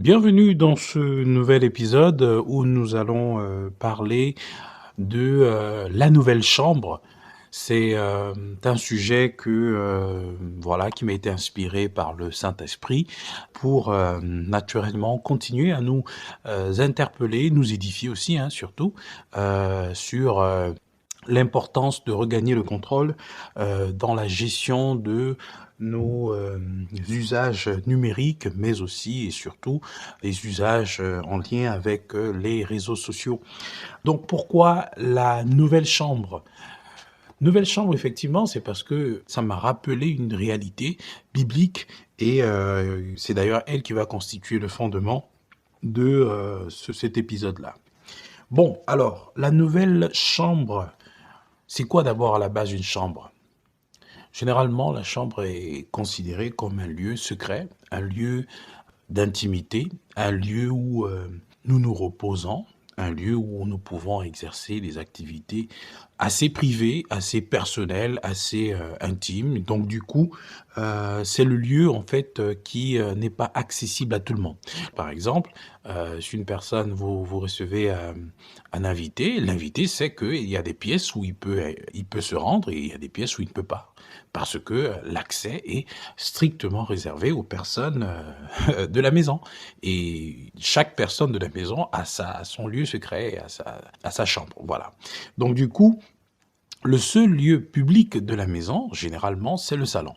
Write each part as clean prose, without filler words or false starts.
Bienvenue dans ce nouvel épisode où nous allons parler de la nouvelle chambre. C'est un sujet voilà, qui m'a été inspiré par le Saint-Esprit pour naturellement continuer à nous interpeller, nous édifier aussi, hein, surtout, sur l'importance de regagner le contrôle dans la gestion de nos usages numériques, mais aussi et surtout les usages en lien avec les réseaux sociaux. Donc pourquoi la nouvelle chambre? Nouvelle chambre, effectivement, c'est parce que ça m'a rappelé une réalité biblique et c'est d'ailleurs elle qui va constituer le fondement de cet épisode-là. Bon, alors, la nouvelle chambre, c'est quoi d'abord à la base une chambre? Généralement, la chambre est considérée comme un lieu secret, un lieu d'intimité, un lieu où nous nous reposons, un lieu où nous pouvons exercer des activités assez privées, assez personnelles, assez intimes. Donc du coup, c'est le lieu en fait qui n'est pas accessible à tout le monde. Par exemple, si une personne vous recevez un invité, l'invité sait qu'il y a des pièces où il peut se rendre et il y a des pièces où il ne peut pas, parce que l'accès est strictement réservé aux personnes de la maison. Et chaque personne de la maison a son lieu secret, a sa chambre. Voilà. Donc du coup, le seul lieu public de la maison, généralement, c'est le salon.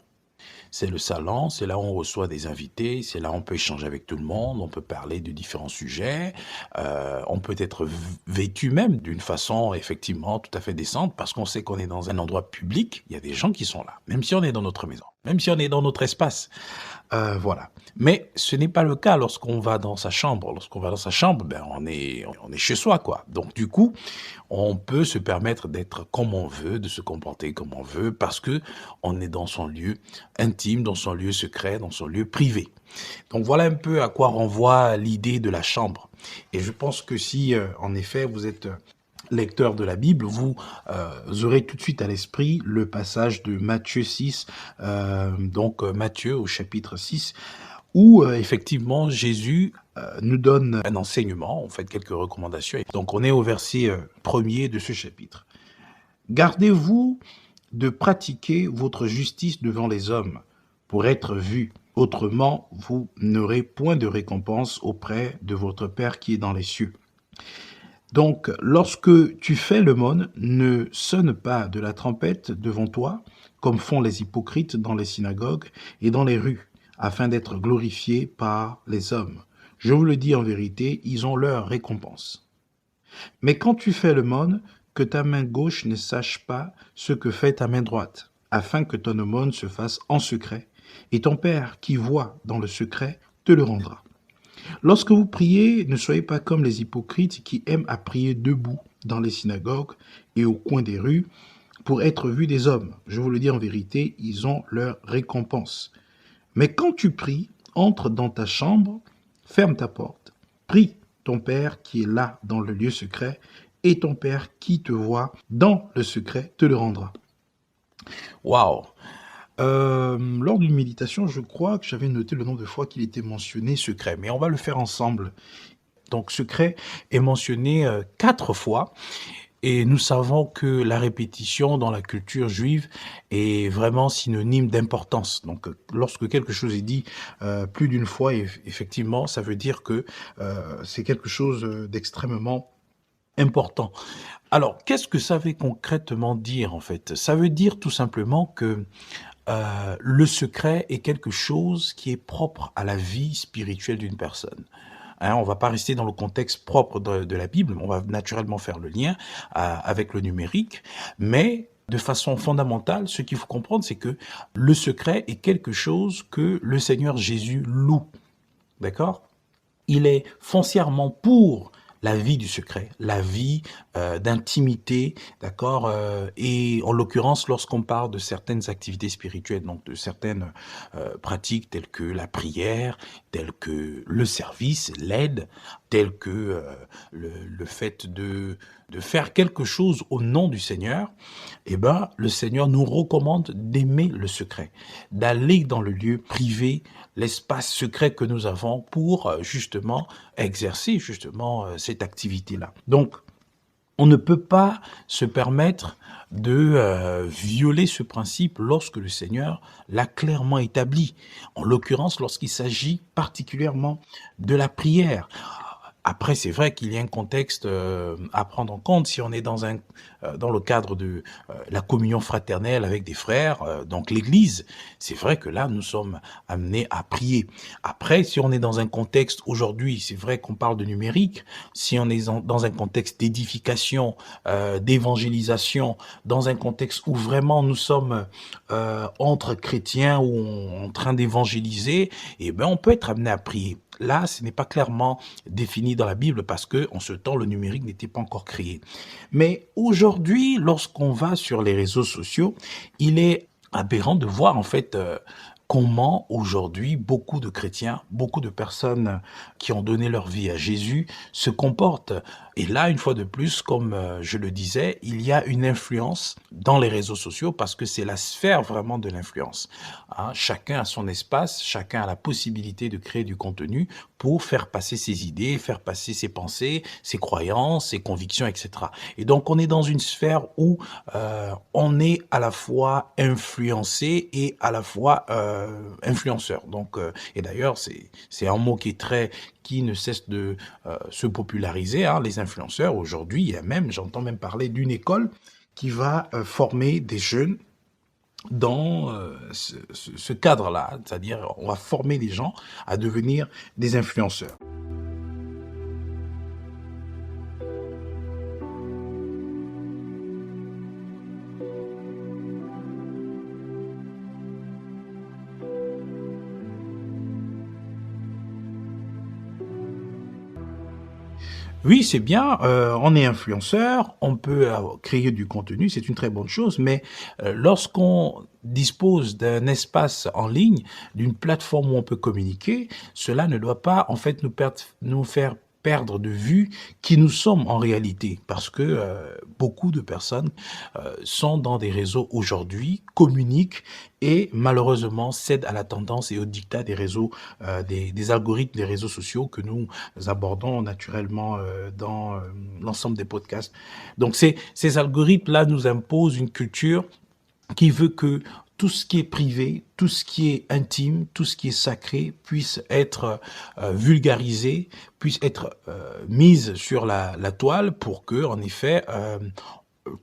C'est le salon, c'est là où on reçoit des invités, c'est là où on peut échanger avec tout le monde, on peut parler de différents sujets, on peut être vêtu même d'une façon effectivement tout à fait décente parce qu'on sait qu'on est dans un endroit public, il y a des gens qui sont là, même si on est dans notre maison, même si on est dans notre espace. Voilà. Mais ce n'est pas le cas lorsqu'on va dans sa chambre. Lorsqu'on va dans sa chambre, ben on est chez soi, quoi. Donc du coup, on peut se permettre d'être comme on veut, de se comporter comme on veut, parce que on est dans son lieu intime, dans son lieu secret, dans son lieu privé. Donc voilà un peu à quoi renvoie l'idée de la chambre. Et je pense que si, en effet, vous êtes lecteur de la Bible, vous aurez tout de suite à l'esprit le passage de Matthieu 6, donc Matthieu au chapitre 6, où effectivement Jésus nous donne un enseignement, en fait quelques recommandations. Donc on est au verset premier de ce chapitre. Gardez-vous de pratiquer votre justice devant les hommes pour être vus. Autrement, vous n'aurez point de récompense auprès de votre Père qui est dans les cieux. Donc, lorsque tu fais l'aumône, ne sonne pas de la trompette devant toi, comme font les hypocrites dans les synagogues et dans les rues, afin d'être glorifiés par les hommes. Je vous le dis en vérité, ils ont leur récompense. Mais quand tu fais l'aumône, que ta main gauche ne sache pas ce que fait ta main droite, afin que ton aumône se fasse en secret, et ton Père qui voit dans le secret te le rendra. Lorsque vous priez, ne soyez pas comme les hypocrites qui aiment à prier debout dans les synagogues et au coin des rues pour être vus des hommes. Je vous le dis en vérité, ils ont leur récompense. Mais quand tu pries, entre dans ta chambre, ferme ta porte, prie ton Père qui est là dans le lieu secret, et ton Père qui te voit dans le secret te le rendra. Waouh! Lors d'une méditation, je crois que j'avais noté le nombre de fois qu'il était mentionné secret, mais on va le faire ensemble. Donc secret est mentionné 4 fois et nous savons que la répétition dans la culture juive est vraiment synonyme d'importance. Donc lorsque quelque chose est dit plus d'une fois, effectivement, ça veut dire que c'est quelque chose d'extrêmement important. Alors, qu'est-ce que ça veut concrètement dire en fait? Ça veut dire tout simplement que le secret est quelque chose qui est propre à la vie spirituelle d'une personne. Hein, on va pas rester dans le contexte propre de la Bible, on va naturellement faire le lien avec le numérique, mais de façon fondamentale, ce qu'il faut comprendre, c'est que le secret est quelque chose que le Seigneur Jésus loue. D'accord? Il est foncièrement pour la vie du secret, la vie d'intimité, d'accord, et en l'occurrence, lorsqu'on parle de certaines activités spirituelles, donc de certaines pratiques telles que la prière, telles que le service, l'aide, telles que le fait de faire quelque chose au nom du Seigneur, eh ben, le Seigneur nous recommande d'aimer le secret, d'aller dans le lieu privé, l'espace secret que nous avons pour justement exercer justement cette activité-là. Donc, on ne peut pas se permettre de violer ce principe lorsque le Seigneur l'a clairement établi. En l'occurrence, lorsqu'il s'agit particulièrement de la prière. Après, c'est vrai qu'il y a un contexte à prendre en compte. Si on est dans le cadre de la communion fraternelle avec des frères, donc l'Église, c'est vrai que là, nous sommes amenés à prier. Après, si on est dans un contexte aujourd'hui, c'est vrai qu'on parle de numérique. Si on est dans un contexte d'édification, d'évangélisation, dans un contexte où vraiment nous sommes entre chrétiens ou en train d'évangéliser, eh ben, on peut être amené à prier. Là, ce n'est pas clairement défini dans la Bible parce que en ce temps, le numérique n'était pas encore créé. Mais aujourd'hui, lorsqu'on va sur les réseaux sociaux, il est aberrant de voir en fait comment aujourd'hui beaucoup de chrétiens, beaucoup de personnes qui ont donné leur vie à Jésus se comportent. Et là, une fois de plus, comme je le disais, il y a une influence dans les réseaux sociaux parce que c'est la sphère vraiment de l'influence. Hein, chacun a son espace, chacun a la possibilité de créer du contenu pour faire passer ses idées, faire passer ses pensées, ses croyances, ses convictions, etc. Et donc, on est dans une sphère où on est à la fois influencé et à la fois influenceur. Donc, et d'ailleurs, c'est un mot qui ne cesse de se populariser, hein, les influenceurs. Aujourd'hui, il y a même, j'entends même parler d'une école qui va former des jeunes dans ce cadre-là, c'est-à-dire on va former les gens à devenir des influenceurs. Oui, c'est bien, on est influenceur, on peut créer du contenu, c'est une très bonne chose, mais lorsqu'on dispose d'un espace en ligne, d'une plateforme où on peut communiquer, cela ne doit pas en fait nous faire perdre de vue qui nous sommes en réalité. Parce que beaucoup de personnes sont dans des réseaux aujourd'hui, communiquent et malheureusement cèdent à la tendance et au dictat des réseaux, des algorithmes des réseaux sociaux que nous abordons naturellement dans l'ensemble des podcasts. Donc ces algorithmes-là nous imposent une culture qui veut que tout ce qui est privé, tout ce qui est intime, tout ce qui est sacré puisse être vulgarisé, puisse être mise sur la toile pour que, en effet,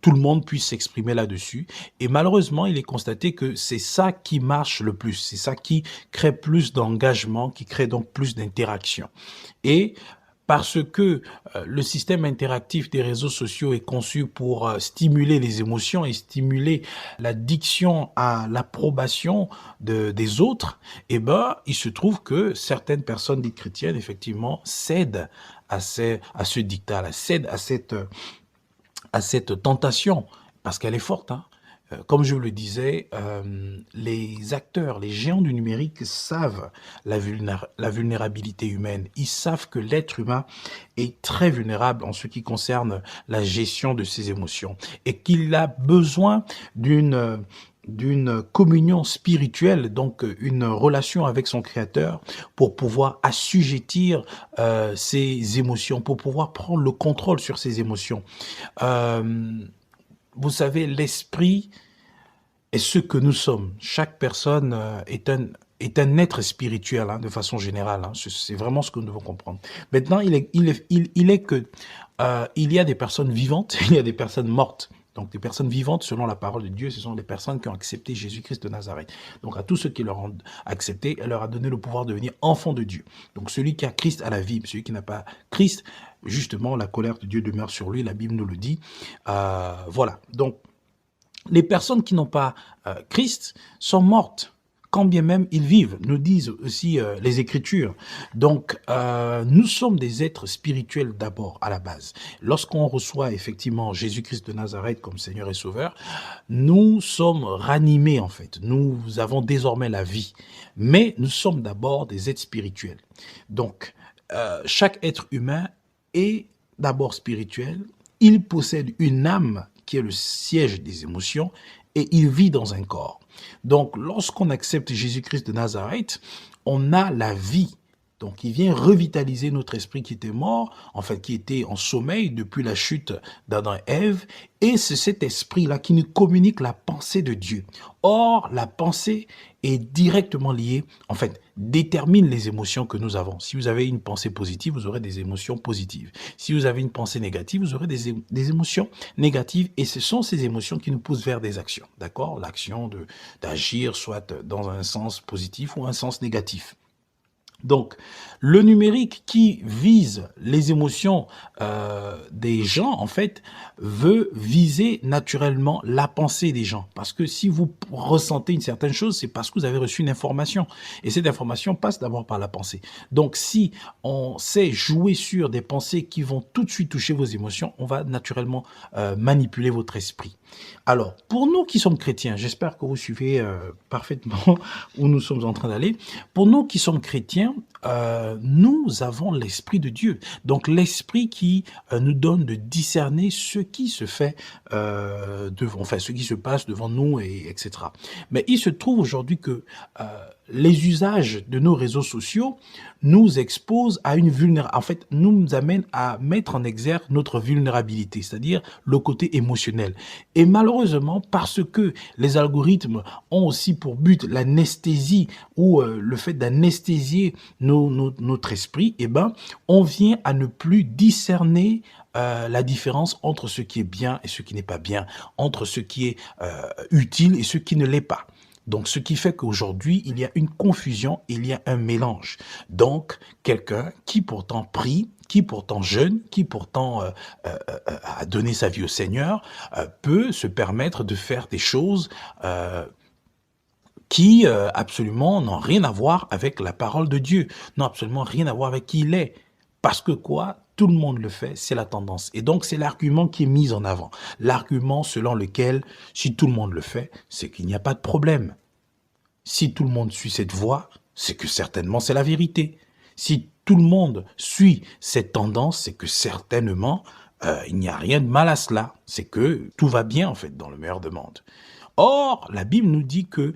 tout le monde puisse s'exprimer là-dessus. Et malheureusement, il est constaté que c'est ça qui marche le plus, c'est ça qui crée plus d'engagement, qui crée donc plus d'interaction. Et parce que le système interactif des réseaux sociaux est conçu pour stimuler les émotions et stimuler l'addiction à l'approbation des autres, eh ben, il se trouve que certaines personnes dites chrétiennes, effectivement, cèdent à ce dictat-là, cèdent à cette tentation, parce qu'elle est forte, hein. Comme je le disais, les acteurs, les géants du numérique savent la vulnérabilité humaine. Ils savent que l'être humain est très vulnérable en ce qui concerne la gestion de ses émotions et qu'il a besoin d'une communion spirituelle, donc une relation avec son Créateur pour pouvoir assujettir ses émotions, pour pouvoir prendre le contrôle sur ses émotions. Euh, Vous savez, l'esprit est ce que nous sommes. Chaque personne est un être spirituel, hein, de façon générale. Hein. C'est vraiment ce que nous devons comprendre. Maintenant, il est que il y a des personnes vivantes, il y a des personnes mortes. Donc, des personnes vivantes, selon la parole de Dieu, ce sont des personnes qui ont accepté Jésus-Christ de Nazareth. Donc, à tous ceux qui leur ont accepté, elle leur a donné le pouvoir de devenir enfants de Dieu. Donc, celui qui a Christ a la vie, celui qui n'a pas Christ, justement, la colère de Dieu demeure sur lui, la Bible nous le dit. Voilà. Donc, les personnes qui n'ont pas Christ sont mortes, quand bien même ils vivent, nous disent aussi les Écritures. Donc, nous sommes des êtres spirituels d'abord, à la base. Lorsqu'on reçoit effectivement Jésus-Christ de Nazareth comme Seigneur et Sauveur, nous sommes ranimés en fait. Nous avons désormais la vie. Mais nous sommes d'abord des êtres spirituels. Donc, chaque être humain est d'abord spirituel. il possède une âme qui est le siège des émotions et il vit dans un corps. Donc, lorsqu'on accepte Jésus-Christ de Nazareth, on a la vie. Donc, il vient revitaliser notre esprit qui était mort, en fait, qui était en sommeil depuis la chute d'Adam et Ève. Et c'est cet esprit-là qui nous communique la pensée de Dieu. Or, la pensée est directement liée, en fait, détermine les émotions que nous avons. Si vous avez une pensée positive, vous aurez des émotions positives. Si vous avez une pensée négative, vous aurez des émotions négatives. Et ce sont ces émotions qui nous poussent vers des actions. D'accord? L'action d'agir soit dans un sens positif ou un sens négatif. Donc, le numérique qui vise les émotions des gens, en fait, veut viser naturellement la pensée des gens. Parce que si vous ressentez une certaine chose, c'est parce que vous avez reçu une information. Et cette information passe d'abord par la pensée. Donc, si on sait jouer sur des pensées qui vont tout de suite toucher vos émotions, on va naturellement manipuler votre esprit. Alors, pour nous qui sommes chrétiens, j'espère que vous suivez parfaitement où nous sommes en train d'aller. Pour nous qui sommes chrétiens, nous avons l'Esprit de Dieu. Donc, l'Esprit qui nous donne de discerner ce qui se fait, ce qui se passe devant nous, etc. Mais il se trouve aujourd'hui que les usages de nos réseaux sociaux nous exposent à une vulnérabilité, en fait, nous amènent à mettre en exergue notre vulnérabilité, c'est-à-dire le côté émotionnel. Et malheureusement, parce que les algorithmes ont aussi pour but l'anesthésie ou le fait d'anesthésier notre esprit, eh ben, on vient à ne plus discerner la différence entre ce qui est bien et ce qui n'est pas bien, entre ce qui est utile et ce qui ne l'est pas. Donc, ce qui fait qu'aujourd'hui, il y a une confusion, il y a un mélange. Donc, quelqu'un qui pourtant prie, qui pourtant jeûne, qui pourtant a donné sa vie au Seigneur, peut se permettre de faire des choses qui absolument n'ont rien à voir avec la parole de Dieu, n'ont absolument rien à voir avec qui il est. Parce que quoi? Tout le monde le fait, c'est la tendance. Et donc, c'est l'argument qui est mis en avant. L'argument selon lequel, si tout le monde le fait, c'est qu'il n'y a pas de problème. Si tout le monde suit cette voie, c'est que certainement c'est la vérité. Si tout le monde suit cette tendance, c'est que certainement il n'y a rien de mal à cela. C'est que tout va bien, en fait, dans le meilleur des mondes. Or, la Bible nous dit que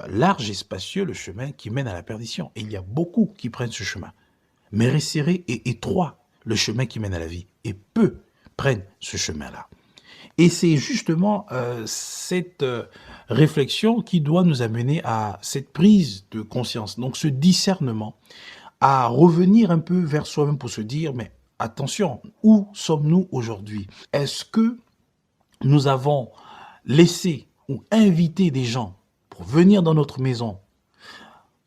large et spacieux le chemin qui mène à la perdition. Et il y a beaucoup qui prennent ce chemin. Mais resserré et étroit le chemin qui mène à la vie. Et peu prennent ce chemin-là. Et c'est justement cette réflexion qui doit nous amener à cette prise de conscience, donc ce discernement, à revenir un peu vers soi-même pour se dire, mais attention, où sommes-nous aujourd'hui? Est-ce que nous avons laissé ou invité des gens pour venir dans notre maison,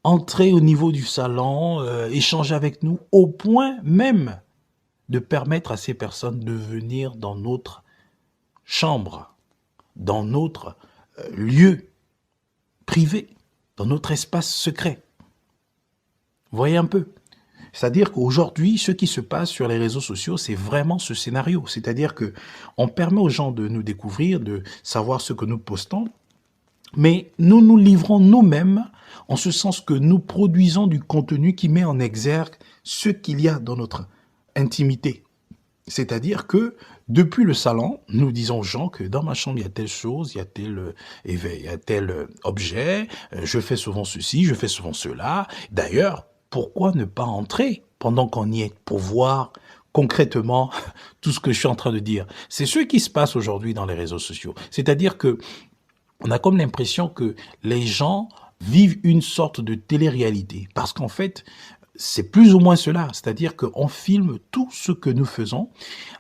entrer au niveau du salon, échanger avec nous, au point même de permettre à ces personnes de venir dans notre chambre, dans notre lieu privé, dans notre espace secret? Voyez un peu. C'est-à-dire qu'aujourd'hui, ce qui se passe sur les réseaux sociaux, c'est vraiment ce scénario. C'est-à-dire que on permet aux gens de nous découvrir, de savoir ce que nous postons, mais nous nous livrons nous-mêmes en ce sens que nous produisons du contenu qui met en exergue ce qu'il y a dans notre intimité. C'est-à-dire que depuis le salon, nous disons aux gens que dans ma chambre, il y a telle chose, il y a tel éveil, il y a tel objet, je fais souvent ceci, je fais souvent cela. D'ailleurs, pourquoi ne pas entrer pendant qu'on y est pour voir concrètement tout ce que je suis en train de dire? C'est ce qui se passe aujourd'hui dans les réseaux sociaux. C'est-à-dire que on a comme l'impression que les gens vivent une sorte de télé-réalité. Parce qu'en fait, c'est plus ou moins cela. C'est-à-dire qu'on filme tout ce que nous faisons,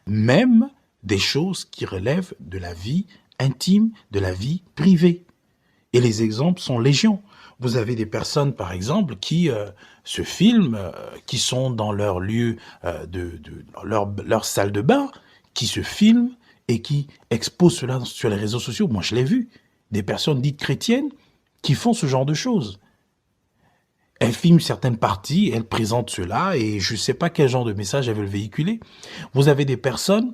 même des choses qui relèvent de la vie intime, de la vie privée. Et les exemples sont légion. Vous avez des personnes, par exemple, qui se filment, qui sont dans leur lieu, leur salle de bain, qui se filment et qui exposent cela sur les réseaux sociaux. Moi, je l'ai vu. Des personnes dites chrétiennes qui font ce genre de choses. Elles filment certaines parties, elles présentent cela et je ne sais pas quel genre de message elles veulent véhiculer. Vous avez des personnes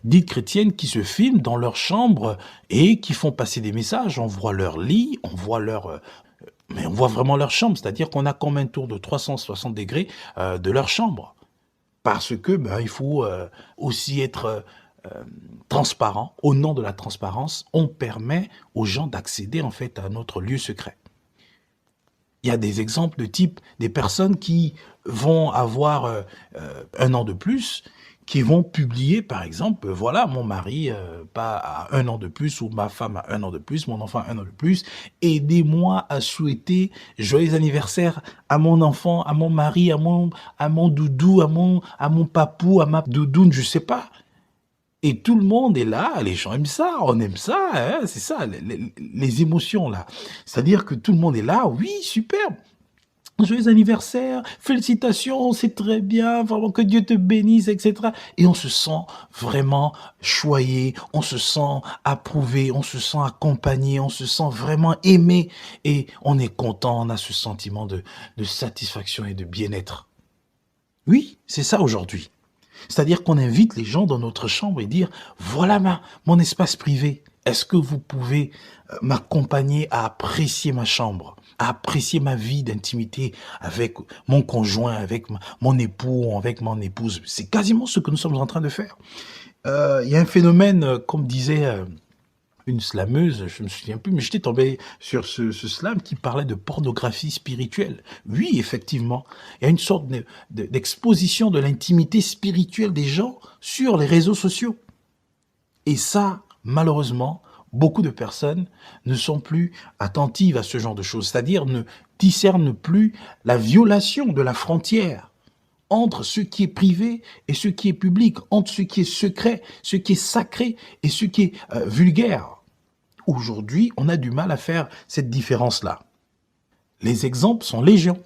dites chrétiennes qui se filment dans leur chambre et qui font passer des messages. On voit leur lit, on voit mais on voit vraiment leur chambre. C'est-à-dire qu'on a comme un tour de 360 degrés de leur chambre. Parce que il faut aussi être transparent, au nom de la transparence, on permet aux gens d'accéder en fait à notre lieu secret. Il y a des exemples de type des personnes qui vont avoir 1 an de plus, qui vont publier, par exemple, voilà, mon mari pas a 1 an de plus, ou ma femme a 1 an de plus, mon enfant a 1 an de plus, aidez-moi à souhaiter joyeux anniversaire à mon enfant, à mon mari, à mon doudou, à mon papou, à ma doudoune, je sais pas. Et tout le monde est là, les gens aiment ça, on aime ça, hein, c'est ça, les émotions là. C'est-à-dire que tout le monde est là, oui, superbe. Joyeux anniversaire, félicitations, c'est très bien, vraiment que Dieu te bénisse, etc. Et on se sent vraiment choyé, on se sent approuvé, on se sent accompagné, on se sent vraiment aimé. Et on est content, on a ce sentiment de satisfaction et de bien-être. Oui, c'est ça aujourd'hui. C'est-à-dire qu'on invite les gens dans notre chambre et dire, voilà mon espace privé. Est-ce que vous pouvez m'accompagner à apprécier ma chambre, à apprécier ma vie d'intimité avec mon conjoint, avec mon époux, avec mon épouse? C'est quasiment ce que nous sommes en train de faire. Il y a un phénomène, comme disait une slameuse, je me souviens plus, mais j'étais tombé sur ce slam qui parlait de pornographie spirituelle. Oui, effectivement, il y a une sorte d'exposition de l'intimité spirituelle des gens sur les réseaux sociaux. Et ça, malheureusement, beaucoup de personnes ne sont plus attentives à ce genre de choses, c'est-à-dire ne discernent plus la violation de la frontière entre ce qui est privé et ce qui est public, entre ce qui est secret, ce qui est sacré et ce qui est vulgaire. Aujourd'hui, on a du mal à faire cette différence-là. Les exemples sont légion.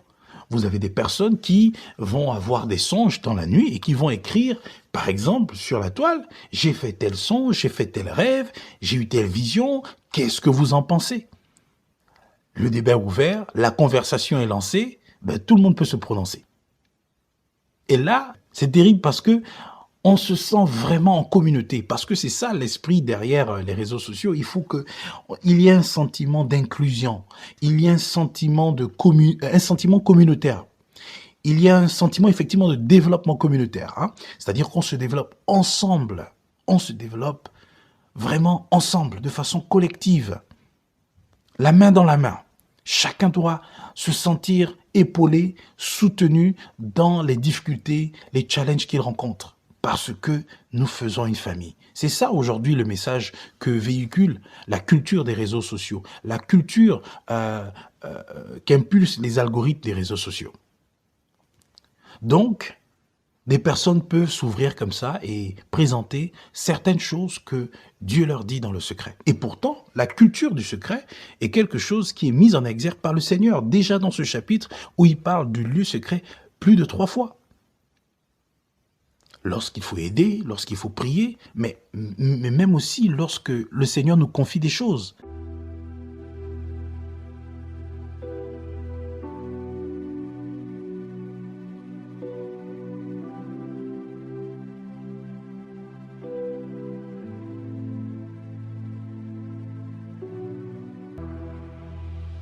Vous avez des personnes qui vont avoir des songes dans la nuit et qui vont écrire, par exemple, sur la toile, « J'ai fait tel songe, j'ai fait tel rêve, j'ai eu telle vision, qu'est-ce que vous en pensez ?» Le débat est ouvert, la conversation est lancée, tout le monde peut se prononcer. Et là, c'est terrible parce que on se sent vraiment en communauté, parce que c'est ça l'esprit derrière les réseaux sociaux. Il faut qu'il y ait un sentiment d'inclusion, il y ait un sentiment communautaire. Il y a un sentiment effectivement de développement communautaire, hein. C'est-à-dire qu'on se développe ensemble, on se développe vraiment ensemble, de façon collective, la main dans la main. Chacun doit se sentir épaulé, soutenu dans les difficultés, les challenges qu'il rencontre, parce que nous faisons une famille. C'est ça aujourd'hui le message que véhicule la culture des réseaux sociaux, la culture qu'impulsent les algorithmes des réseaux sociaux. Donc, des personnes peuvent s'ouvrir comme ça et présenter certaines choses que Dieu leur dit dans le secret. Et pourtant, la culture du secret est quelque chose qui est mise en exergue par le Seigneur, déjà dans ce chapitre où il parle du lieu secret plus de 3 fois. Lorsqu'il faut aider, lorsqu'il faut prier, mais même aussi lorsque le Seigneur nous confie des choses.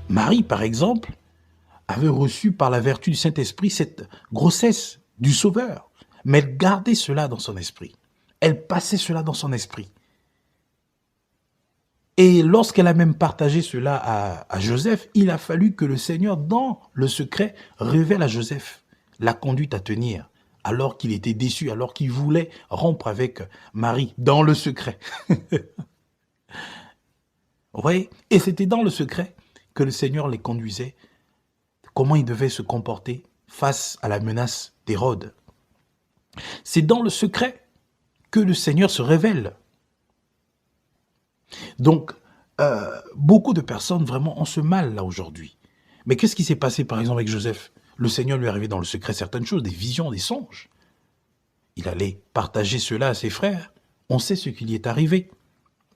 Marie, par exemple, avait reçu par la vertu du Saint-Esprit cette grossesse du Sauveur. Mais elle gardait cela dans son esprit. Elle passait cela dans son esprit. Et lorsqu'elle a même partagé cela à Joseph, il a fallu que le Seigneur, dans le secret, révèle à Joseph la conduite à tenir, alors qu'il était déçu, alors qu'il voulait rompre avec Marie, dans le secret. Vous voyez? Et c'était dans le secret que le Seigneur les conduisait, comment ils devaient se comporter face à la menace d'Hérode. C'est dans le secret que le Seigneur se révèle. Donc, beaucoup de personnes vraiment ont ce mal là aujourd'hui. Mais qu'est-ce qui s'est passé par exemple avec Joseph? Le Seigneur lui est arrivé dans le secret certaines choses, des visions, des songes. Il allait partager cela à ses frères. On sait ce qui lui est arrivé.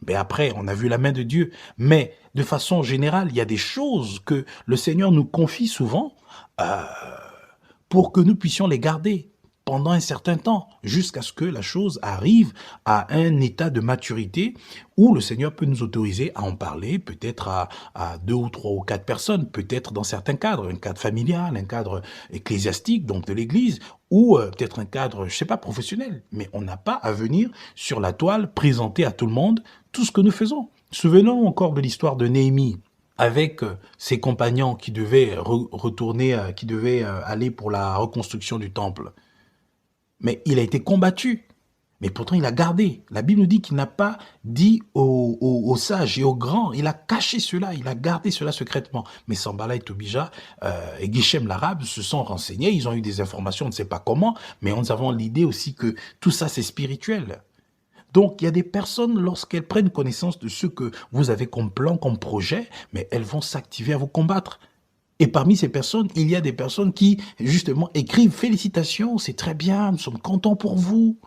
Mais après, on a vu la main de Dieu. Mais de façon générale, il y a des choses que le Seigneur nous confie souvent pour que nous puissions les garder, pendant un certain temps, jusqu'à ce que la chose arrive à un état de maturité où le Seigneur peut nous autoriser à en parler, peut-être à 2 ou 3 ou 4 personnes, peut-être dans certains cadres, un cadre familial, un cadre ecclésiastique, donc de l'Église, ou peut-être un cadre, je sais pas, professionnel. Mais on n'a pas à venir sur la toile présenter à tout le monde tout ce que nous faisons. Souvenons encore de l'histoire de Néhémie, avec ses compagnons qui devaient retourner, qui devaient aller pour la reconstruction du temple. Mais il a été combattu. Mais pourtant, il a gardé. La Bible nous dit qu'il n'a pas dit aux sages et aux grands. Il a caché cela, il a gardé cela secrètement. Mais Sanballat et Tobija et Geshem l'arabe se sont renseignés. Ils ont eu des informations, on ne sait pas comment. Mais nous avons l'idée aussi que tout ça, c'est spirituel. Donc, il y a des personnes, lorsqu'elles prennent connaissance de ce que vous avez comme plan, comme projet, mais elles vont s'activer à vous combattre. Et parmi ces personnes, il y a des personnes qui, justement, écrivent « Félicitations, c'est très bien, nous sommes contents pour vous.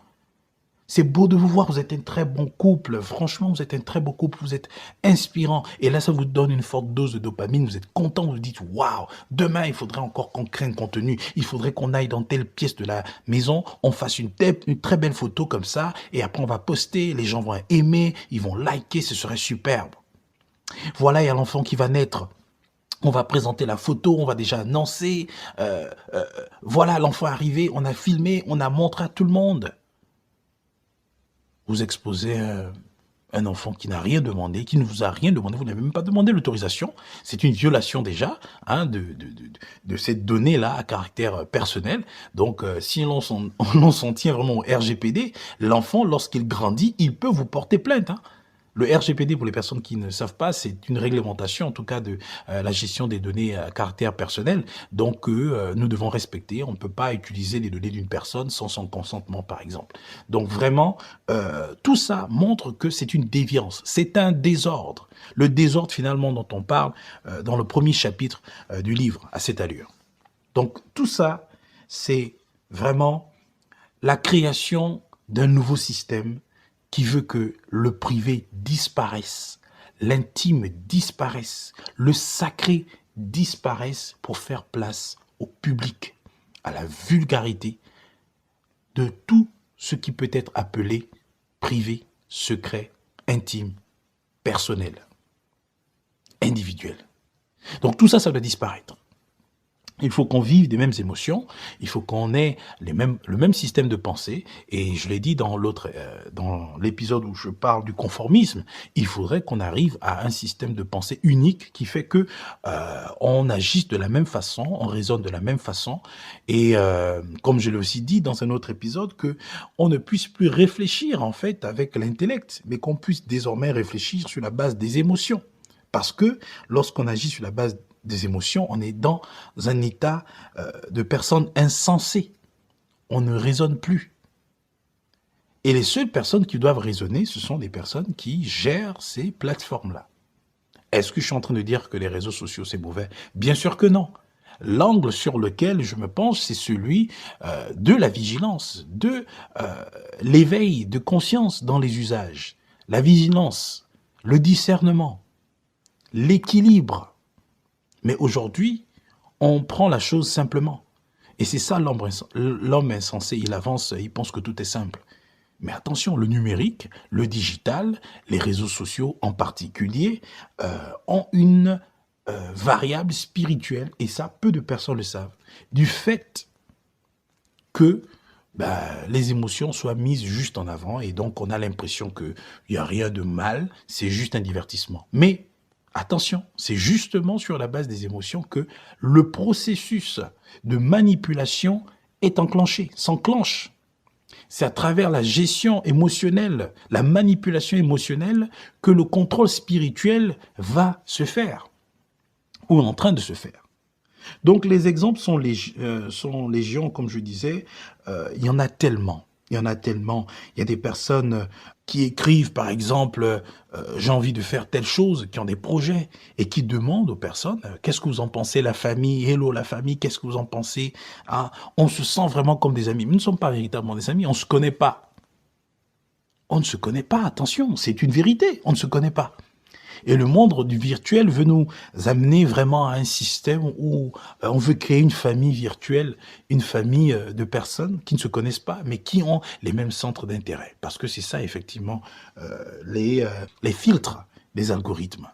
C'est beau de vous voir, vous êtes un très bon couple. Franchement, vous êtes un très beau couple, vous êtes inspirant. » Et là, ça vous donne une forte dose de dopamine, vous êtes content, vous vous dites « Waouh, demain, il faudrait encore qu'on crée un contenu. Il faudrait qu'on aille dans telle pièce de la maison, on fasse une très belle photo comme ça, et après on va poster, les gens vont aimer, ils vont liker, ce serait superbe. » Voilà, il y a l'enfant qui va naître. On va présenter la photo, on va déjà annoncer. Voilà, l'enfant est arrivé, on a filmé, on a montré à tout le monde. Vous exposez un enfant qui n'a rien demandé, qui ne vous a rien demandé, vous n'avez même pas demandé l'autorisation. C'est une violation déjà hein, de cette donnée-là à caractère personnel. Donc, si l'on s'en tient vraiment au RGPD, l'enfant, lorsqu'il grandit, il peut vous porter plainte. Hein. Le RGPD, pour les personnes qui ne savent pas, c'est une réglementation, en tout cas, de la gestion des données à caractère personnel. Donc, nous devons respecter. On ne peut pas utiliser les données d'une personne sans son consentement, par exemple. Donc, vraiment, tout ça montre que c'est une déviance. C'est un désordre. Le désordre, finalement, dont on parle dans le premier chapitre du livre, à cette allure. Donc, tout ça, c'est vraiment la création d'un nouveau système qui veut que le privé disparaisse, l'intime disparaisse, le sacré disparaisse pour faire place au public, à la vulgarité de tout ce qui peut être appelé privé, secret, intime, personnel, individuel. Donc tout ça, ça doit disparaître. Il faut qu'on vive des mêmes émotions, il faut qu'on ait le même système de pensée. Et je l'ai dit dans l'épisode où je parle du conformisme, il faudrait qu'on arrive à un système de pensée unique qui fait que on agisse de la même façon, on raisonne de la même façon. Et comme je l'ai aussi dit dans un autre épisode, que on ne puisse plus réfléchir en fait avec l'intellect, mais qu'on puisse désormais réfléchir sur la base des émotions. Parce que lorsqu'on agit sur la base des émotions, on est dans un état de personne insensée. On ne raisonne plus. Et les seules personnes qui doivent raisonner, ce sont des personnes qui gèrent ces plateformes-là. Est-ce que je suis en train de dire que les réseaux sociaux, c'est mauvais? Bien sûr que non. L'angle sur lequel je me penche, c'est celui de la vigilance, de l'éveil de conscience dans les usages, la vigilance, le discernement, l'équilibre. Mais aujourd'hui, on prend la chose simplement. Et c'est ça l'homme insensé, il avance, il pense que tout est simple. Mais attention, le numérique, le digital, les réseaux sociaux en particulier, ont une variable spirituelle, et ça, peu de personnes le savent, du fait que les émotions soient mises juste en avant, et donc on a l'impression qu'il n'y a rien de mal, c'est juste un divertissement. Mais attention, c'est justement sur la base des émotions que le processus de manipulation est enclenché, s'enclenche. C'est à travers la gestion émotionnelle, la manipulation émotionnelle, que le contrôle spirituel va se faire, ou est en train de se faire. Donc les exemples sont légion, comme je disais, il y en a tellement. Il y en a tellement. Il y a des personnes qui écrivent, par exemple, j'ai envie de faire telle chose, qui ont des projets, et qui demandent aux personnes, qu'est-ce que vous en pensez, la famille, hello la famille, qu'est-ce que vous en pensez? Ah, on se sent vraiment comme des amis. Nous ne sommes pas véritablement des amis, on ne se connaît pas. On ne se connaît pas, attention, c'est une vérité, on ne se connaît pas. Et le monde du virtuel veut nous amener vraiment à un système où on veut créer une famille virtuelle, une famille de personnes qui ne se connaissent pas, mais qui ont les mêmes centres d'intérêt. Parce que c'est ça, effectivement, les filtres des algorithmes.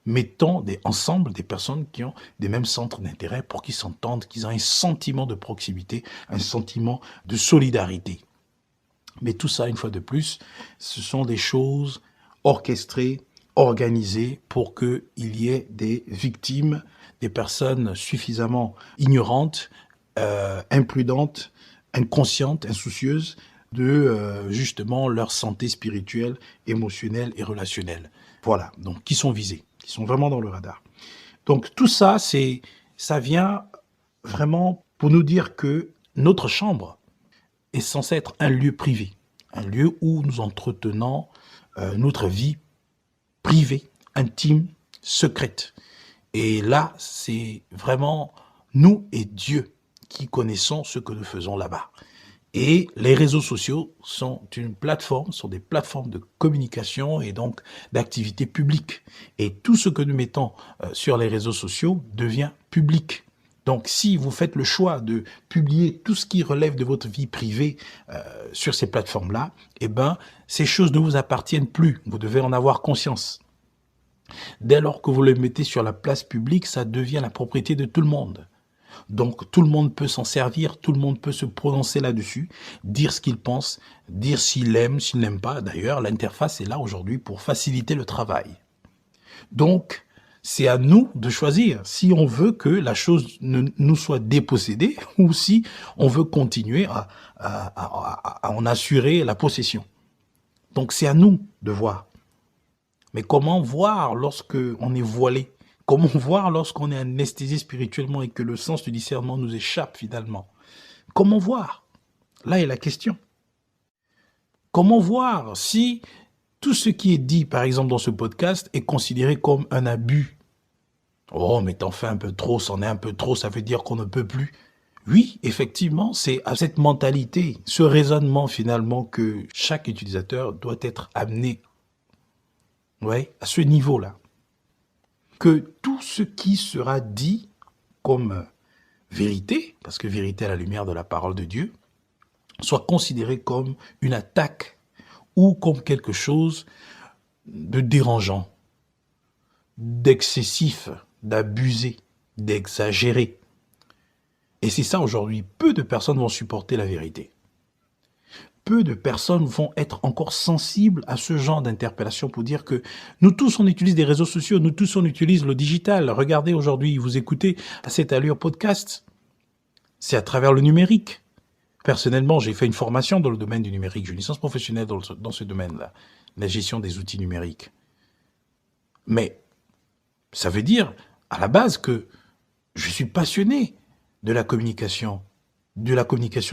Mettons ensemble des personnes qui ont des mêmes centres d'intérêt pour qu'ils s'entendent, qu'ils aient un sentiment de proximité, un sentiment de solidarité. Mais tout ça, une fois de plus, ce sont des choses orchestrées, organisées pour qu'il y ait des victimes, des personnes suffisamment ignorantes, imprudentes, inconscientes, insoucieuses de justement leur santé spirituelle, émotionnelle et relationnelle. Voilà, donc qui sont visés, qui sont vraiment dans le radar. Donc tout ça, ça vient vraiment pour nous dire que notre chambre est censé être un lieu privé, un lieu où nous entretenons notre vie privée, intime, secrète. Et là, c'est vraiment nous et Dieu qui connaissons ce que nous faisons là-bas. Et les réseaux sociaux sont des plateformes de communication et donc d'activité publique. Et tout ce que nous mettons sur les réseaux sociaux devient public. Donc, si vous faites le choix de publier tout ce qui relève de votre vie privée sur ces plateformes-là, eh ben, ces choses ne vous appartiennent plus. Vous devez en avoir conscience. Dès lors que vous le mettez sur la place publique, ça devient la propriété de tout le monde. Donc, tout le monde peut s'en servir, tout le monde peut se prononcer là-dessus, dire ce qu'il pense, dire s'il aime, s'il n'aime pas. D'ailleurs, l'interface est là aujourd'hui pour faciliter le travail. Donc, c'est à nous de choisir si on veut que la chose nous soit dépossédée ou si on veut continuer à en assurer la possession. Donc, c'est à nous de voir. Mais comment voir lorsque on est voilé? Comment voir lorsqu'on est anesthésié spirituellement et que le sens du discernement nous échappe finalement? Comment voir? Là est la question. Comment voir si tout ce qui est dit, par exemple, dans ce podcast est considéré comme un abus? Oh, mais t'en fais un peu trop, c'en est un peu trop, ça veut dire qu'on ne peut plus. Oui, effectivement, c'est à cette mentalité, ce raisonnement finalement que chaque utilisateur doit être amené, ouais, à ce niveau-là. Que tout ce qui sera dit comme vérité, parce que vérité à la lumière de la parole de Dieu, soit considéré comme une attaque ou comme quelque chose de dérangeant, d'excessif, d'abusé, d'exagéré. Et c'est ça aujourd'hui, peu de personnes vont supporter la vérité. Peu de personnes vont être encore sensibles à ce genre d'interpellation pour dire que nous tous on utilise des réseaux sociaux, nous tous on utilise le digital. Regardez aujourd'hui, vous écoutez à cette allure podcast. C'est à travers le numérique. Personnellement, j'ai fait une formation dans le domaine du numérique. J'ai une licence professionnelle dans ce domaine-là, la gestion des outils numériques. Mais ça veut dire, à la base, que je suis passionné de la communication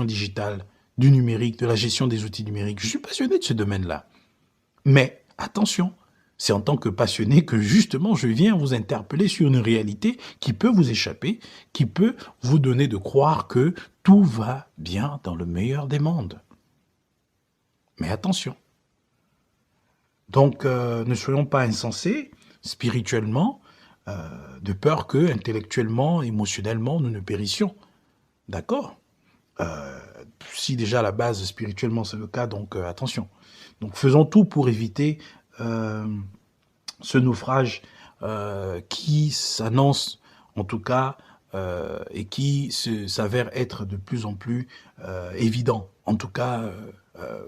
digitale, du numérique, de la gestion des outils numériques. Je suis passionné de ce domaine-là. Mais attention, c'est en tant que passionné que justement je viens vous interpeller sur une réalité qui peut vous échapper, qui peut vous donner de croire que tout va bien dans le meilleur des mondes. Mais attention. Donc ne soyons pas insensés spirituellement, de peur que intellectuellement, émotionnellement, nous ne périssions. D'accord ? Si déjà à la base spirituellement c'est le cas, donc attention. Donc faisons tout pour éviter ce naufrage qui s'annonce en tout cas et qui s'avère être de plus en plus évident. En tout cas,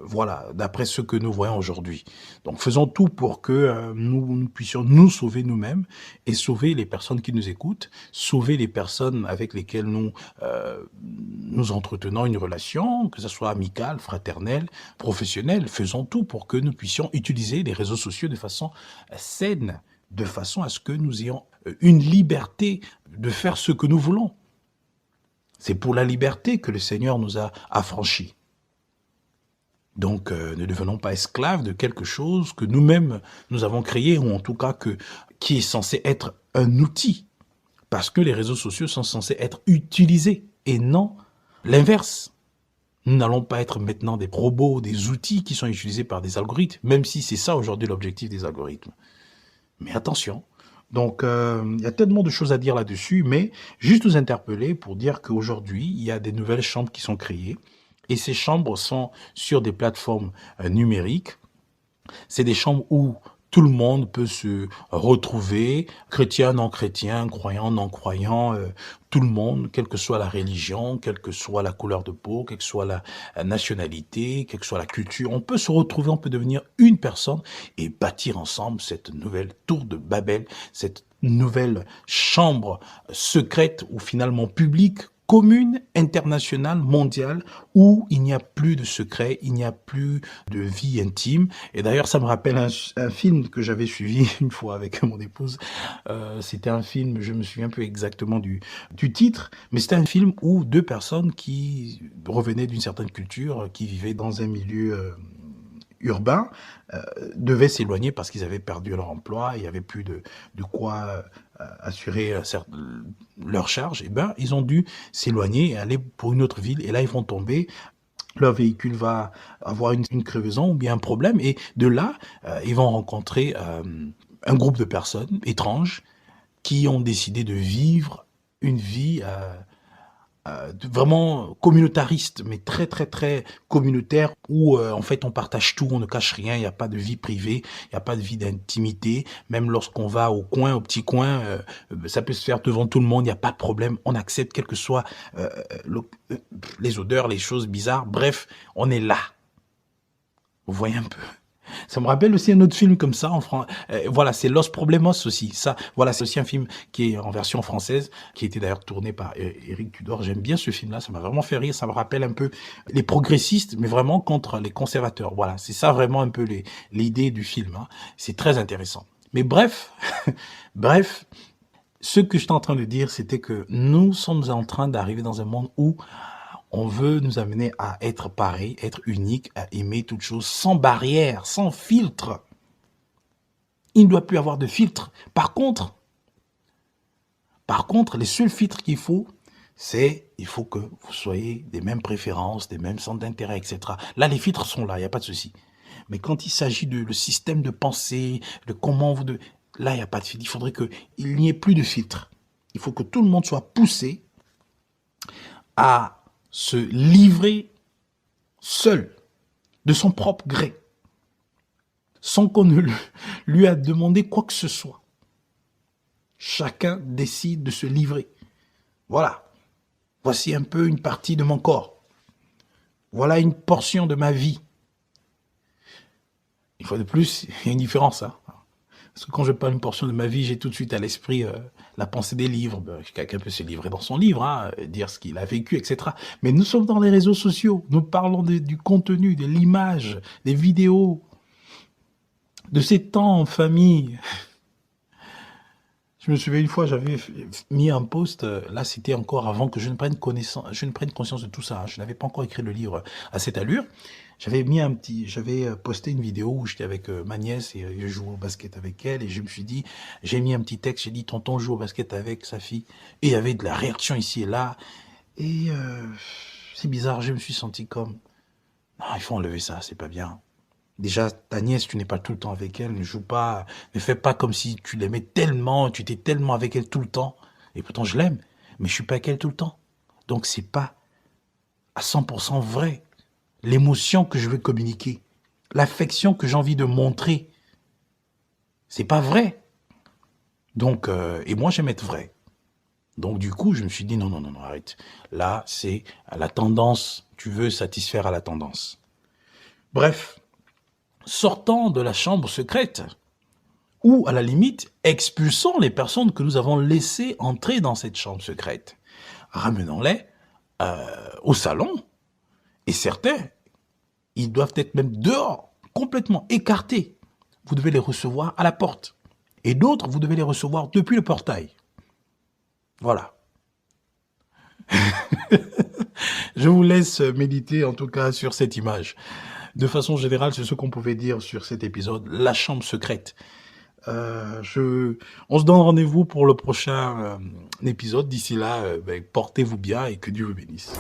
voilà, d'après ce que nous voyons aujourd'hui. Donc faisons tout pour que nous puissions nous sauver nous-mêmes et sauver les personnes qui nous écoutent, sauver les personnes avec lesquelles nous entretenons une relation, que ce soit amicale, fraternelle, professionnelle. Faisons tout pour que nous puissions utiliser les réseaux sociaux de façon saine, de façon à ce que nous ayons une liberté de faire ce que nous voulons. C'est pour la liberté que le Seigneur nous a affranchis. Donc, ne devenons pas esclaves de quelque chose que nous-mêmes nous avons créé, ou en tout cas qui est censé être un outil. Parce que les réseaux sociaux sont censés être utilisés et non l'inverse. Nous n'allons pas être maintenant des robots, des outils qui sont utilisés par des algorithmes, même si c'est ça aujourd'hui l'objectif des algorithmes. Mais attention. Donc, il y a tellement de choses à dire là-dessus, mais juste vous interpeller pour dire qu'aujourd'hui, il y a des nouvelles chambres qui sont créées. Et ces chambres sont sur des plateformes numériques. C'est des chambres où tout le monde peut se retrouver, chrétien, non chrétien, croyant, non croyant, tout le monde, quelle que soit la religion, quelle que soit la couleur de peau, quelle que soit la nationalité, quelle que soit la culture, on peut se retrouver, on peut devenir une personne et bâtir ensemble cette nouvelle tour de Babel, cette nouvelle chambre secrète ou finalement publique, commune, internationale, mondiale, où il n'y a plus de secret, il n'y a plus de vie intime. Et d'ailleurs, ça me rappelle un film que j'avais suivi une fois avec mon épouse. C'était un film, je me souviens plus exactement du titre, mais c'était un film où deux personnes qui revenaient d'une certaine culture, qui vivaient dans un milieu urbains devaient s'éloigner parce qu'ils avaient perdu leur emploi, il n'y avait plus de quoi assurer leurs charges, et ben ils ont dû s'éloigner et aller pour une autre ville, et là ils vont tomber, leur véhicule va avoir une crevaison ou bien un problème, et de là, ils vont rencontrer un groupe de personnes étranges qui ont décidé de vivre une vie vraiment communautariste, mais très très très communautaire, où en fait on partage tout, on ne cache rien, il n'y a pas de vie privée, il n'y a pas de vie d'intimité, même lorsqu'on va au coin, au petit coin, ça peut se faire devant tout le monde, il n'y a pas de problème, on accepte quelles que soient le, les odeurs, les choses bizarres, bref, on est là. Vous voyez un peu. Ça me rappelle aussi un autre film comme ça en France. Voilà, c'est Los Problemos aussi. Ça, voilà, c'est aussi un film qui est en version française, qui a été d'ailleurs tourné par Éric Tudor. J'aime bien ce film-là, ça m'a vraiment fait rire. Ça me rappelle un peu les progressistes, mais vraiment contre les conservateurs. Voilà, c'est ça vraiment un peu l'idée du film. Hein. C'est très intéressant. Mais bref, bref, ce que j'étais en train de dire, c'était que nous sommes en train d'arriver dans un monde où on veut nous amener à être pareil, être unique, à aimer toute chose sans barrière, sans filtre. Il ne doit plus avoir de filtre. Par contre, les seuls filtres qu'il faut, c'est il faut que vous soyez des mêmes préférences, des mêmes centres d'intérêt, etc. Là, les filtres sont là, il n'y a pas de souci. Mais quand il s'agit de le système de pensée, de comment vous devez... Là, il n'y a pas de filtre. Il faudrait qu'il n'y ait plus de filtre. Il faut que tout le monde soit poussé à se livrer seul, de son propre gré, sans qu'on ne lui a demandé quoi que ce soit. Chacun décide de se livrer. Voilà. Voici un peu une partie de mon corps. Voilà une portion de ma vie. Une fois de plus, il y a une différence. Hein. Parce que quand je parle d'une portion de ma vie, j'ai tout de suite à l'esprit la pensée des livres. Quelqu'un peut se livrer dans son livre, hein, dire ce qu'il a vécu, etc. Mais nous sommes dans les réseaux sociaux. Nous parlons du contenu, de l'image, des vidéos, de ces temps en famille. Je me souviens une fois, j'avais mis un post, là c'était encore avant que je ne prenne conscience de tout ça. Hein. Je n'avais pas encore écrit le livre à cette allure. J'avais posté une vidéo où j'étais avec ma nièce et je jouais au basket avec elle, et je me suis dit, j'ai mis un petit texte, j'ai dit tonton joue au basket avec sa fille, et il y avait de la réaction ici et là, et c'est bizarre, je me suis senti comme, non, il faut enlever ça, c'est pas bien. Déjà, ta nièce, tu n'es pas tout le temps avec elle, ne joue pas, ne fais pas comme si tu l'aimais tellement, tu étais tellement avec elle tout le temps, et pourtant je l'aime, mais je suis pas avec elle tout le temps. Donc c'est pas à 100% vrai. L'émotion que je veux communiquer, l'affection que j'ai envie de montrer, c'est pas vrai. Donc, et moi j'aime être vrai. Donc du coup, je me suis dit non, non, non, non, arrête. Là, c'est à la tendance, tu veux satisfaire à la tendance. Bref, sortant de la chambre secrète, ou à la limite, expulsons les personnes que nous avons laissées entrer dans cette chambre secrète. Ramenons-les au salon, et certains, ils doivent être même dehors, complètement écartés. Vous devez les recevoir à la porte. Et d'autres, vous devez les recevoir depuis le portail. Voilà. Je vous laisse méditer en tout cas sur cette image. De façon générale, c'est ce qu'on pouvait dire sur cet épisode, la chambre secrète. On se donne rendez-vous pour le prochain épisode. D'ici là, portez-vous bien et que Dieu vous bénisse.